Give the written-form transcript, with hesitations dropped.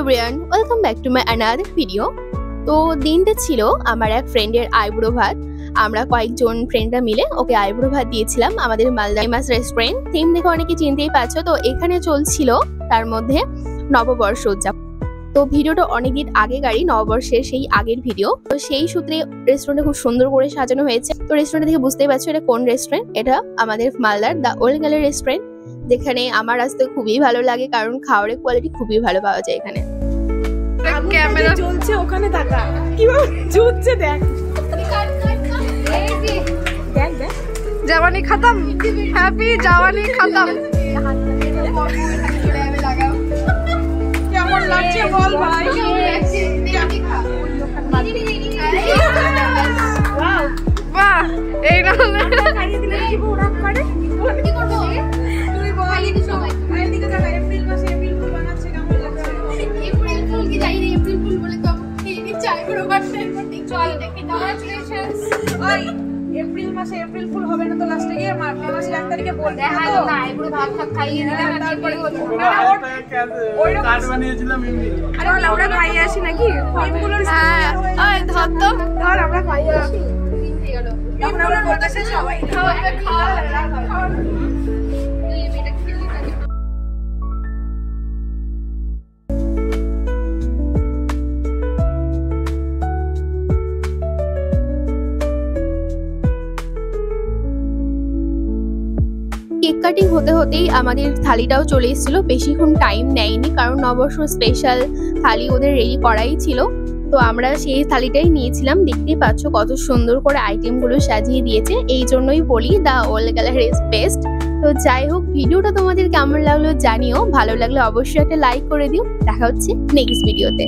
Everyone, welcome back to my another video. তো দিনটা ছিল আমার এক ফ্রেন্ডের আইব্রো ভাত। আমরা কয়েকজন ফ্রেন্ডরা মিলে ওকে আইব্রো ভাত দিয়েছিলাম আমাদের মালদা ফেমাস রেস্টুরেন্ট। থিম দেখে অনেকে চিনতেই পারছো। তো এখানে চলছিল তার মধ্যে নববর্ষ উদযাপন। তো ভিডিওটা অনেকদিন আগেকারই, নববর্ষের সেই আগের ভিডিও। তো সেই সূত্রে রেস্টুরেন্টে খুব সুন্দর করে সাজানো হয়েছে। তো রেস্টুরেন্ট থেকে বুঝতেই পারছো এটা কোন রেস্টুরেন্ট। এটা আমাদের মালদার দ্য ওল্ড গ্যালারি রেস্টুরেন্ট, যেখানে আমার আসতে খুবই ভালো লাগে কারণ খাবারের কোয়ালিটি খুবই ভালো পাওয়া যায় এখানে। ক্যামেরা চলছে, ওখানে তাকা কিভাবে ঝুলছে, দেখ দেখ দেখ। जवानी खत्म, हैप्पी जवानी खत्म। কেমন লাগছে বল ভাই? বাহ, এই না খাইয়ে দিলে কি ওরা করে কি করব? তুই বল সবাই এদিকে দেখা। এপ্রিল মাসে এপ্রিল ফুল বানাচ্ছে, কেমন লাগছে? এপ্রিল ফুল কি জানি না, এপ্রিল ফুল বলে তো এই চাই বড় বাটে ঠিক চল দেখি। কংগ্রাচুলেশনস। ওই এপ্রিল মাসে এপ্রিল ফুল হবে না তো লাস্টে গিয়ে মাসের 1 তারিখে বলবে দেখা তো না আইবুড়ো ভাত ভাত খাইয়ে দিলাম আর তারপরে হলো ওই কার্ড বানিয়েছিলাম এমনি। আরে আমরা খাইয়ে আসি নাকি? ফুলগুলোর হ্যাঁ, ওই ধর তো ধর আমরা খাইয়ে আসি। দিন হয়ে গেল। আমরা বলতেছে সবাই খাওয়া খাওয়া এই মেয়েটা খেলে থাকে। কেক কাটিং হতে হতেই আমাদের থালিটাও চলে এসেছিল। বেশিক্ষণ টাইম নেয়নি কারণ নববর্ষ স্পেশাল থালি ওদের রেডি করাই ছিল। তো আমরা সেই থালিটাই নিয়েছিলাম। দেখতেই পাচ্ছ কত সুন্দর করে আইটেমগুলো সাজিয়ে দিয়েছে। এই জন্যই বলি the old gallery is best. তো যাই হোক, ভিডিওটা তোমাদের কেমন লাগলো জানিও। ভালো লাগলে অবশ্যই একটা লাইক করে দিও। দেখা হচ্ছে নেক্সট ভিডিওতে।